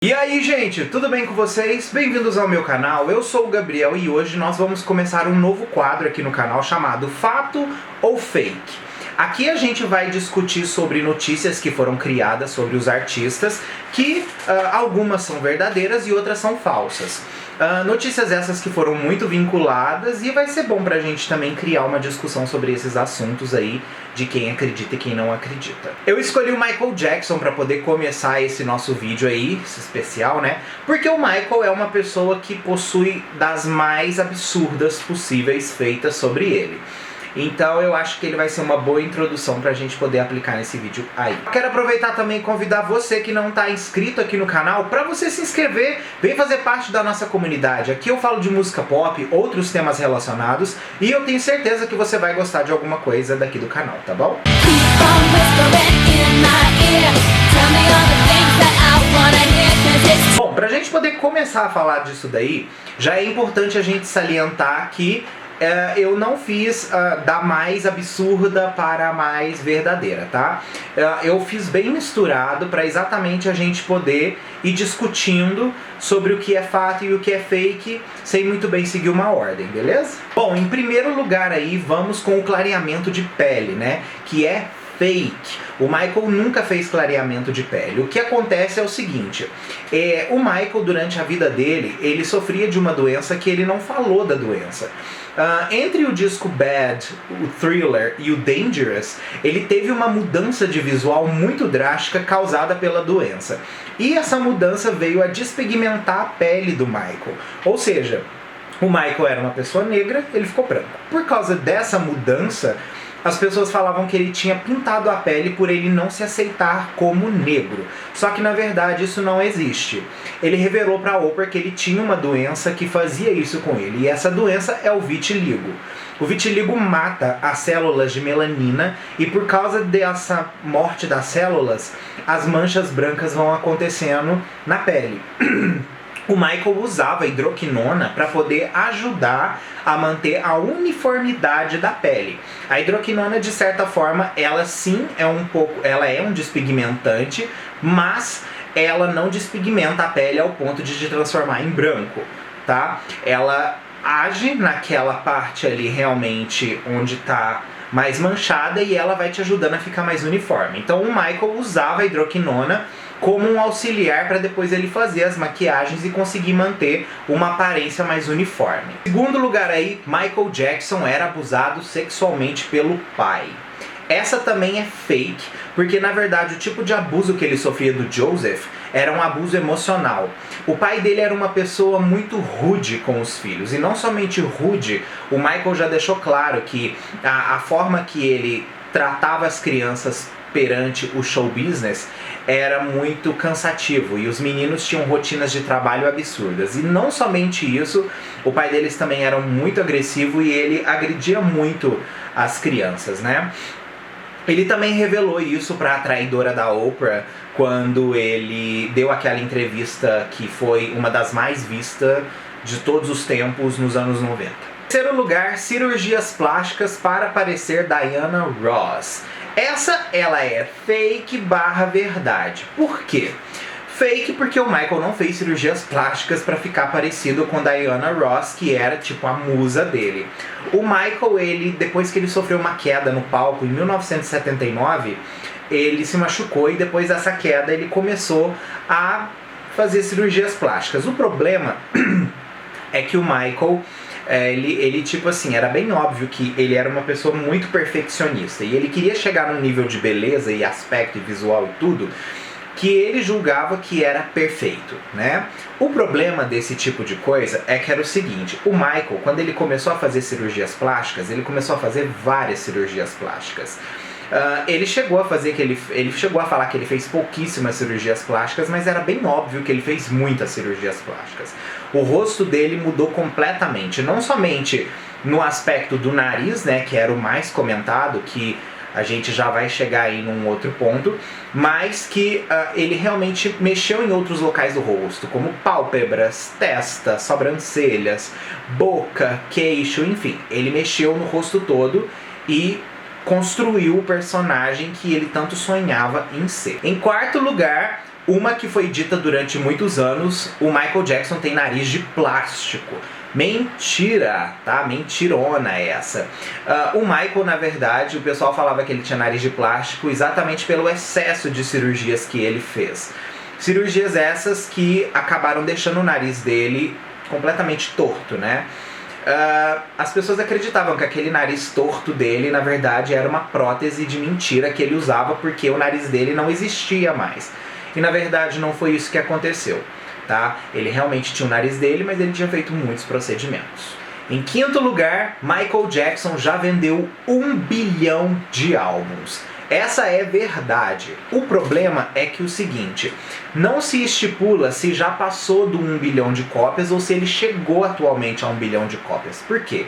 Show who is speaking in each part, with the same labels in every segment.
Speaker 1: E aí, gente, tudo bem com vocês? Bem-vindos ao meu canal, eu sou o Gabriel e hoje nós vamos começar um novo quadro aqui no canal chamado Fato ou Fake. Aqui a gente vai discutir sobre notícias que foram criadas sobre os artistas, que algumas são verdadeiras e outras são falsas. Notícias essas que foram muito vinculadas e vai ser bom pra gente também criar uma discussão sobre esses assuntos aí, de quem acredita e quem não acredita. Eu escolhi o Michael Jackson pra poder começar esse nosso vídeo aí, esse especial, né? Porque o Michael é uma pessoa que possui das mais absurdas possíveis feitas sobre ele. Então eu acho que ele vai ser uma boa introdução pra gente poder aplicar nesse vídeo aí. Quero aproveitar também e convidar você que não tá inscrito aqui no canal pra você se inscrever, vem fazer parte da nossa comunidade. Aqui eu falo de música pop, outros temas relacionados, e eu tenho certeza que você vai gostar de alguma coisa daqui do canal, tá bom? Bom, pra gente poder começar a falar disso daí, já é importante a gente salientar que eu não fiz da mais absurda para a mais verdadeira, tá? Eu fiz bem misturado para exatamente a gente poder ir discutindo sobre o que é fato e o que é fake, sem muito bem seguir uma ordem, beleza? Bom, em primeiro lugar aí, vamos com o clareamento de pele, né? Que é fake. O Michael nunca fez clareamento de pele. O que acontece é o seguinte, o Michael durante a vida dele, ele sofria de uma doença que ele não falou da doença. Entre o disco Bad, o Thriller e o Dangerous, ele teve uma mudança de visual muito drástica causada pela doença. E essa mudança veio a despigmentar a pele do Michael. Ou seja, o Michael era uma pessoa negra, ele ficou branco. Por causa dessa mudança, as pessoas falavam que ele tinha pintado a pele por ele não se aceitar como negro. Só que na verdade isso não existe. Ele revelou para a Oprah que ele tinha uma doença que fazia isso com ele. E essa doença é o vitiligo. O vitiligo mata as células de melanina e por causa dessa morte das células, as manchas brancas vão acontecendo na pele. O Michael usava hidroquinona para poder ajudar a manter a uniformidade da pele. A hidroquinona, de certa forma, ela sim é um despigmentante, mas ela não despigmenta a pele ao ponto de transformar em branco, tá? Ela age naquela parte ali realmente onde está mais manchada e ela vai te ajudando a ficar mais uniforme. Então o Michael usava a hidroquinona como um auxiliar para depois ele fazer as maquiagens e conseguir manter uma aparência mais uniforme. Em segundo lugar aí, Michael Jackson era abusado sexualmente pelo pai. Essa também é fake, porque na verdade o tipo de abuso que ele sofria do Joseph era um abuso emocional. O pai dele era uma pessoa muito rude com os filhos, e não somente rude, o Michael já deixou claro que a forma que ele tratava as crianças perante o show business era muito cansativo e os meninos tinham rotinas de trabalho absurdas. E não somente isso, o pai deles também era muito agressivo e ele agredia muito as crianças, né? Ele também revelou isso para a traidora da Oprah quando ele deu aquela entrevista que foi uma das mais vistas de todos os tempos nos anos 90. Em terceiro lugar, cirurgias plásticas para parecer Diana Ross. Ela é fake barra verdade. Por quê? Fake porque o Michael não fez cirurgias plásticas para ficar parecido com Diana Ross, que era tipo a musa dele. O Michael, depois que ele sofreu uma queda no palco em 1979, ele se machucou e depois dessa queda ele começou a fazer cirurgias plásticas. O problema é que o Michael, ele tipo assim, era bem óbvio que ele era uma pessoa muito perfeccionista e ele queria chegar num nível de beleza e aspecto e visual e tudo que ele julgava que era perfeito, né? O problema desse tipo de coisa é que era o seguinte, o Michael, quando ele começou a fazer cirurgias plásticas, ele começou a fazer várias cirurgias plásticas. Ele chegou a falar que ele fez pouquíssimas cirurgias plásticas, mas era bem óbvio que ele fez muitas cirurgias plásticas. O rosto dele mudou completamente, não somente no aspecto do nariz, né, que era o mais comentado, que a gente já vai chegar aí num outro ponto, mas que ele realmente mexeu em outros locais do rosto, como pálpebras, testa, sobrancelhas, boca, queixo, enfim. Ele mexeu no rosto todo e construiu o personagem que ele tanto sonhava em ser. Em quarto lugar, Uma que foi dita durante muitos anos: o Michael Jackson tem nariz de plástico. Mentira, tá? Mentirona essa. O Michael, na verdade, o pessoal falava que ele tinha nariz de plástico exatamente pelo excesso de cirurgias que ele fez. Cirurgias essas que acabaram deixando o nariz dele completamente torto, né? As pessoas acreditavam que aquele nariz torto dele, na verdade, era uma prótese de mentira que ele usava porque o nariz dele não existia mais. E na verdade não foi isso que aconteceu. Tá? Ele realmente tinha o nariz dele, mas ele tinha feito muitos procedimentos. Em quinto lugar, Michael Jackson já vendeu 1 bilhão de álbuns. Essa é verdade. O problema é que o seguinte, não se estipula se já passou do 1 bilhão de cópias ou se ele chegou atualmente a 1 bilhão de cópias. Por quê?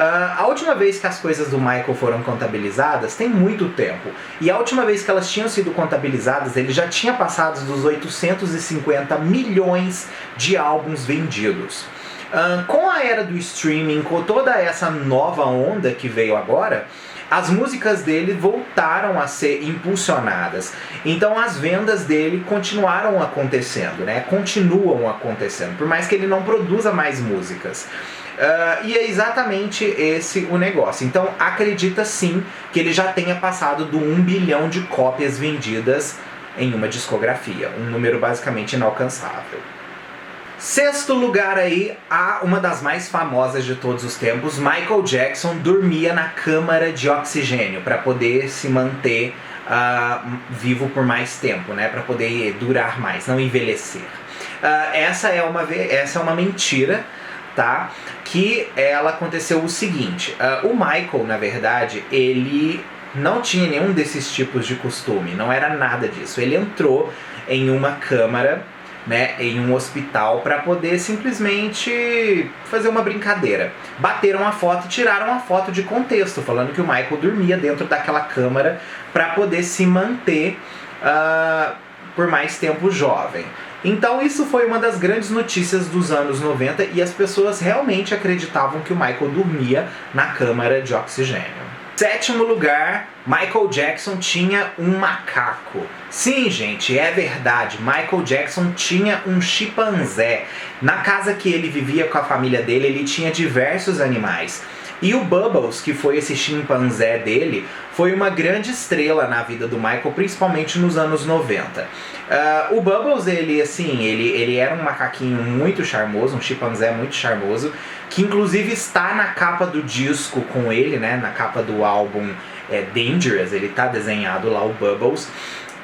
Speaker 1: A última vez que as coisas do Michael foram contabilizadas tem muito tempo. E a última vez que elas tinham sido contabilizadas, ele já tinha passado dos 850 milhões de álbuns vendidos. Com a era do streaming, com toda essa nova onda que veio agora, as músicas dele voltaram a ser impulsionadas. Então as vendas dele continuaram acontecendo, né? Continuam acontecendo, por mais que ele não produza mais músicas. E é exatamente esse o negócio. Então acredita sim que ele já tenha passado do 1 bilhão de cópias vendidas em uma discografia. Um número basicamente inalcançável. Sexto lugar aí, uma das mais famosas de todos os tempos. Michael Jackson dormia na câmara de oxigênio para poder se manter vivo por mais tempo, né? Para poder durar mais, não envelhecer. Essa é uma mentira, tá? Que ela aconteceu o seguinte: o Michael, na verdade, ele não tinha nenhum desses tipos de costume, não era nada disso. Ele entrou em uma câmara, né, em um hospital para poder simplesmente fazer uma brincadeira. Bateram a foto e tiraram a foto de contexto, falando que o Michael dormia dentro daquela câmara para poder se manter por mais tempo jovem. Então isso foi uma das grandes notícias dos anos 90 e as pessoas realmente acreditavam que o Michael dormia na câmara de oxigênio. Sétimo lugar, Michael Jackson tinha um macaco. Sim, gente, é verdade. Michael Jackson tinha um chimpanzé. Na casa que ele vivia com a família dele, ele tinha diversos animais. E o Bubbles, que foi esse chimpanzé dele, foi uma grande estrela na vida do Michael, principalmente nos anos 90. O Bubbles, ele era um macaquinho muito charmoso, um chimpanzé muito charmoso, que inclusive está na capa do disco com ele, né, na capa do álbum Dangerous, ele está desenhado lá, o Bubbles.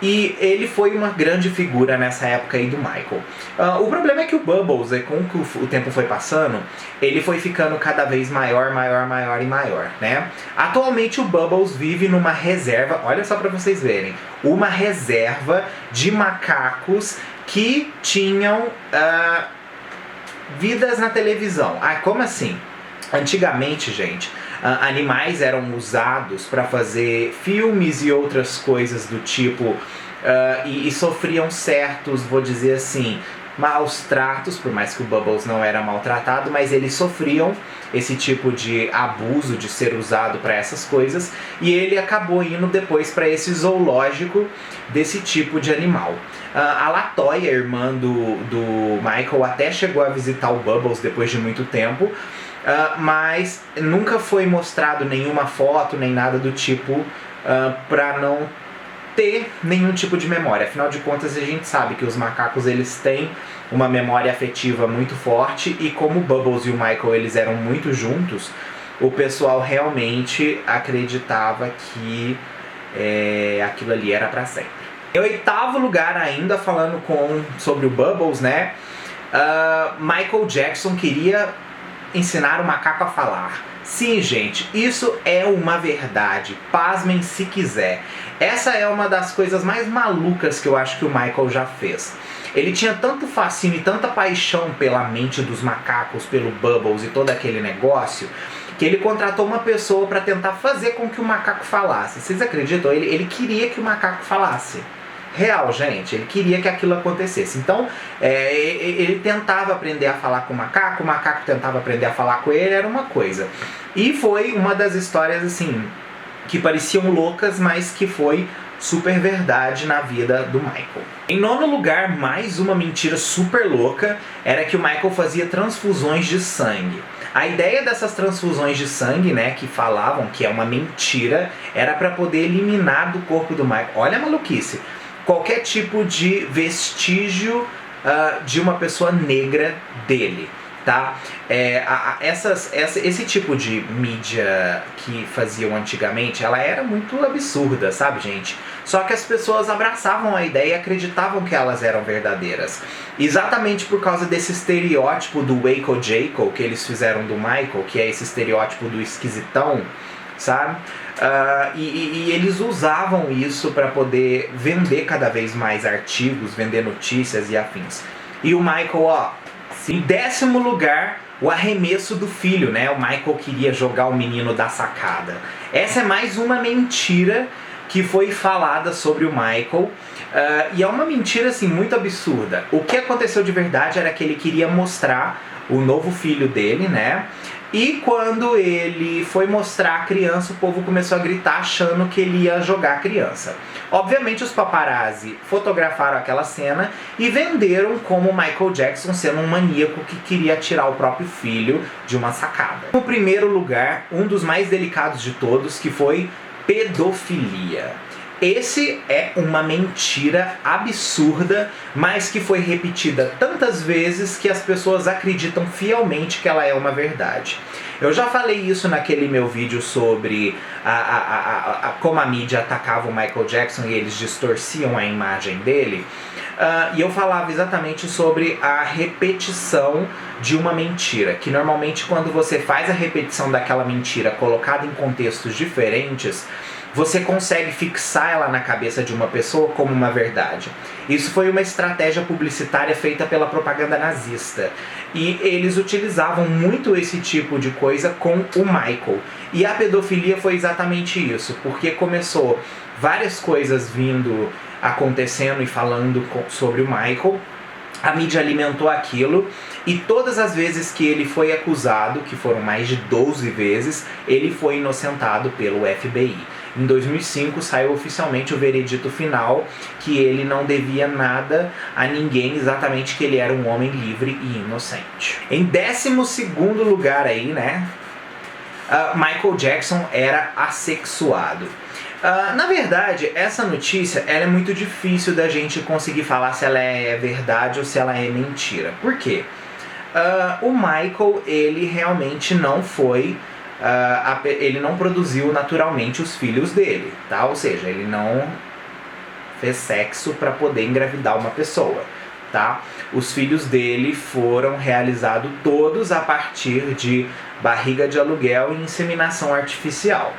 Speaker 1: E ele foi uma grande figura nessa época aí do Michael. O problema é que o Bubbles, com que o tempo foi passando, ele foi ficando cada vez maior e maior, né? Atualmente o Bubbles vive numa reserva, olha só pra vocês verem, uma reserva de macacos que tinham vidas na televisão. Como assim? Antigamente, gente, animais eram usados para fazer filmes e outras coisas do tipo, e sofriam certos, vou dizer assim, maus tratos, por mais que o Bubbles não era maltratado, mas eles sofriam esse tipo de abuso de ser usado para essas coisas, e ele acabou indo depois para esse zoológico desse tipo de animal. A Latoya, irmã do Michael, até chegou a visitar o Bubbles depois de muito tempo, mas nunca foi mostrado nenhuma foto, nem nada do tipo, para não ter nenhum tipo de memória. Afinal de contas, a gente sabe que os macacos eles têm uma memória afetiva muito forte, e como o Bubbles e o Michael eles eram muito juntos, o pessoal realmente acreditava que aquilo ali era para sempre. Em oitavo lugar ainda, falando sobre o Bubbles, né? Michael Jackson queria ensinar o macaco a falar. Sim, gente, isso é uma verdade. Pasmem se quiser. Essa é uma das coisas mais malucas que eu acho que o Michael já fez. Ele tinha tanto fascínio e tanta paixão pela mente dos macacos, pelo Bubbles e todo aquele negócio, que ele contratou uma pessoa para tentar fazer com que o macaco falasse. Vocês acreditam? Ele queria que o macaco falasse. Real, gente, ele queria que aquilo acontecesse. Então, ele tentava aprender a falar com o macaco tentava aprender a falar com ele, era uma coisa. E foi uma das histórias, assim, que pareciam loucas, mas que foi super verdade na vida do Michael. Em nono lugar, mais uma mentira super louca era que o Michael fazia transfusões de sangue. A ideia dessas transfusões de sangue, né, que falavam que é uma mentira, era para poder eliminar do corpo do Michael. Olha a maluquice! Qualquer tipo de vestígio de uma pessoa negra dele, tá? Esse tipo de mídia que faziam antigamente, ela era muito absurda, sabe, gente? Só que as pessoas abraçavam a ideia e acreditavam que elas eram verdadeiras. Exatamente por causa desse estereótipo do Waco Jaco que eles fizeram do Michael, que é esse estereótipo do esquisitão, sabe? E eles usavam isso para poder vender cada vez mais artigos, vender notícias e afins. E o Michael, em décimo lugar, o arremesso do filho, né? O Michael queria jogar o menino da sacada. Essa é mais uma mentira que foi falada sobre o Michael. E é uma mentira assim muito absurda. O que aconteceu de verdade era que ele queria mostrar o novo filho dele, né? E quando ele foi mostrar a criança, o povo começou a gritar achando que ele ia jogar a criança. Obviamente os paparazzi fotografaram aquela cena e venderam como Michael Jackson sendo um maníaco que queria tirar o próprio filho de uma sacada. No primeiro lugar, um dos mais delicados de todos, que foi pedofilia. Esse é uma mentira absurda, mas que foi repetida tantas vezes que as pessoas acreditam fielmente que ela é uma verdade. Eu já falei isso naquele meu vídeo sobre como a mídia atacava o Michael Jackson e eles distorciam a imagem dele. E eu falava exatamente sobre a repetição de uma mentira, que normalmente quando você faz a repetição daquela mentira colocada em contextos diferentes, você consegue fixar ela na cabeça de uma pessoa como uma verdade. Isso foi uma estratégia publicitária feita pela propaganda nazista. E eles utilizavam muito esse tipo de coisa com o Michael. E a pedofilia foi exatamente isso, porque começou várias coisas acontecendo e falando sobre o Michael. A mídia alimentou aquilo e todas as vezes que ele foi acusado, que foram mais de 12 vezes, ele foi inocentado pelo FBI. Em 2005 saiu oficialmente o veredito final que ele não devia nada a ninguém, exatamente que ele era um homem livre e inocente. Em 12º lugar aí, né, Michael Jackson era assexuado. Na verdade, essa notícia ela é muito difícil da gente conseguir falar se ela é verdade ou se ela é mentira. Por quê? O Michael, ele realmente não foi... ele não produziu naturalmente os filhos dele, tá? Ou seja, ele não fez sexo para poder engravidar uma pessoa, tá? Os filhos dele foram realizados todos a partir de barriga de aluguel e inseminação artificial.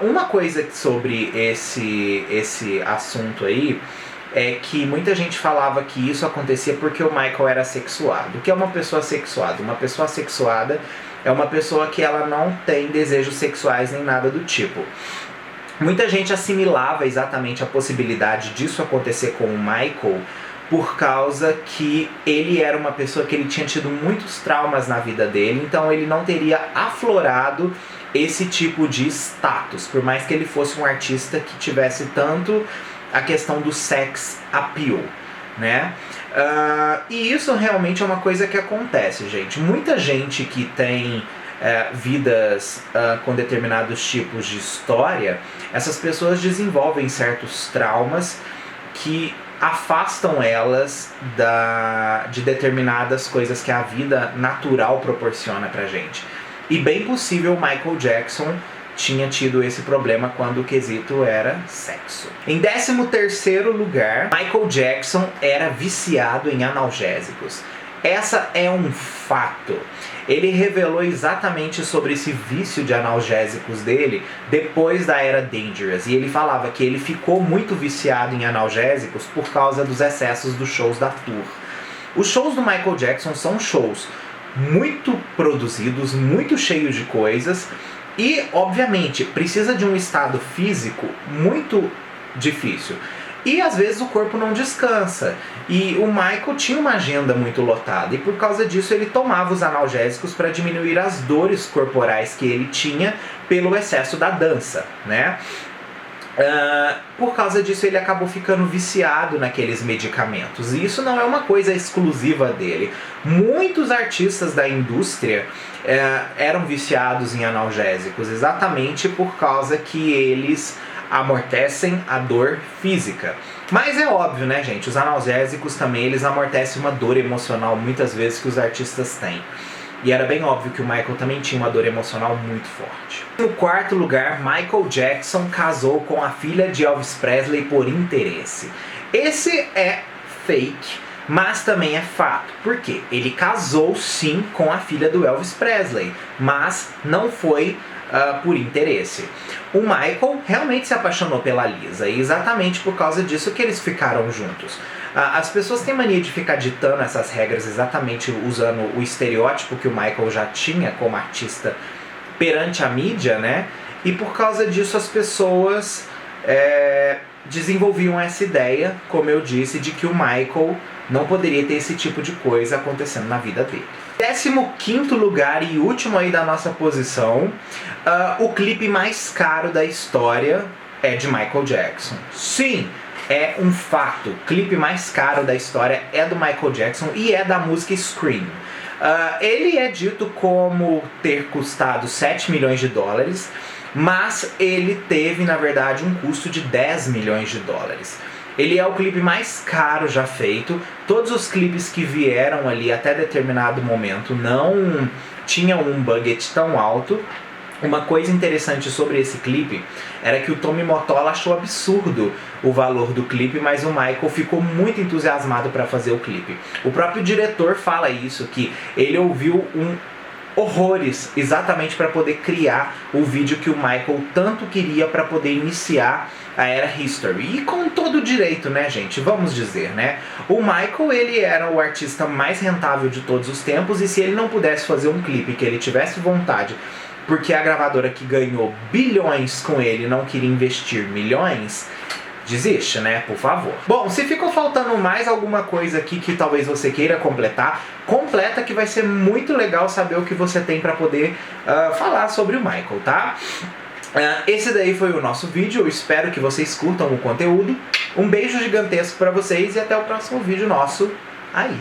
Speaker 1: Uma coisa sobre esse assunto aí é que muita gente falava que isso acontecia porque o Michael era sexuado. O que é uma pessoa sexuada? Uma pessoa sexuada é uma pessoa que ela não tem desejos sexuais nem nada do tipo. Muita gente assimilava exatamente a possibilidade disso acontecer com o Michael por causa que ele era uma pessoa que ele tinha tido muitos traumas na vida dele, então ele não teria aflorado esse tipo de status, por mais que ele fosse um artista que tivesse tanto a questão do sex appeal, né? E isso realmente é uma coisa que acontece, gente. Muita gente que tem vidas com determinados tipos de história, essas pessoas desenvolvem certos traumas que afastam elas de determinadas coisas que a vida natural proporciona pra gente. E bem possível Michael Jackson tinha tido esse problema quando o quesito era sexo. Em 13º lugar, Michael Jackson era viciado em analgésicos. Essa é um fato. Ele revelou exatamente sobre esse vício de analgésicos dele depois da era Dangerous. E ele falava que ele ficou muito viciado em analgésicos por causa dos excessos dos shows da tour. Os shows do Michael Jackson são shows muito produzidos, muito cheios de coisas e, obviamente, precisa de um estado físico muito difícil. E às vezes o corpo não descansa. E o Michael tinha uma agenda muito lotada e por causa disso ele tomava os analgésicos para diminuir as dores corporais que ele tinha pelo excesso da dança, né? Por causa disso ele acabou ficando viciado naqueles medicamentos. E isso não é uma coisa exclusiva dele. Muitos artistas da indústria eram viciados em analgésicos, exatamente por causa que eles amortecem a dor física. Mas é óbvio, né, gente? Os analgésicos também eles amortecem uma dor emocional muitas vezes que os artistas têm. E era bem óbvio que o Michael também tinha uma dor emocional muito forte. No quarto lugar, Michael Jackson casou com a filha de Elvis Presley por interesse. Esse é fake, mas também é fato. Por quê? Ele casou sim com a filha do Elvis Presley, mas não foi por interesse. O Michael realmente se apaixonou pela Lisa e exatamente por causa disso que eles ficaram juntos. As pessoas têm mania de ficar ditando essas regras exatamente usando o estereótipo que o Michael já tinha como artista perante a mídia, né? E por causa disso as pessoas desenvolviam essa ideia, como eu disse, de que o Michael não poderia ter esse tipo de coisa acontecendo na vida dele. 15º lugar e último aí da nossa posição, o clipe mais caro da história é de Michael Jackson. Sim, é um fato. O clipe mais caro da história é do Michael Jackson e é da música Scream. Ele é dito como ter custado 7 milhões de dólares, mas ele teve, na verdade, um custo de 10 milhões de dólares. Ele é o clipe mais caro já feito. Todos os clipes que vieram ali até determinado momento não tinham um budget tão alto. Uma coisa interessante sobre esse clipe era que o Tommy Mottola achou absurdo o valor do clipe, mas o Michael ficou muito entusiasmado para fazer o clipe. O próprio diretor fala isso, que ele ouviu horrores exatamente para poder criar o vídeo que o Michael tanto queria para poder iniciar a era History. E com todo o direito, né, gente? Vamos dizer, né? O Michael, ele era o artista mais rentável de todos os tempos e se ele não pudesse fazer um clipe que ele tivesse vontade, porque a gravadora que ganhou bilhões com ele não queria investir milhões, desiste, né? Por favor. Bom, se ficou faltando mais alguma coisa aqui que talvez você queira completar, completa que vai ser muito legal saber o que você tem para poder falar sobre o Michael, tá? Esse daí foi o nosso vídeo, eu espero que vocês curtam o conteúdo. Um beijo gigantesco para vocês e até o próximo vídeo nosso aí.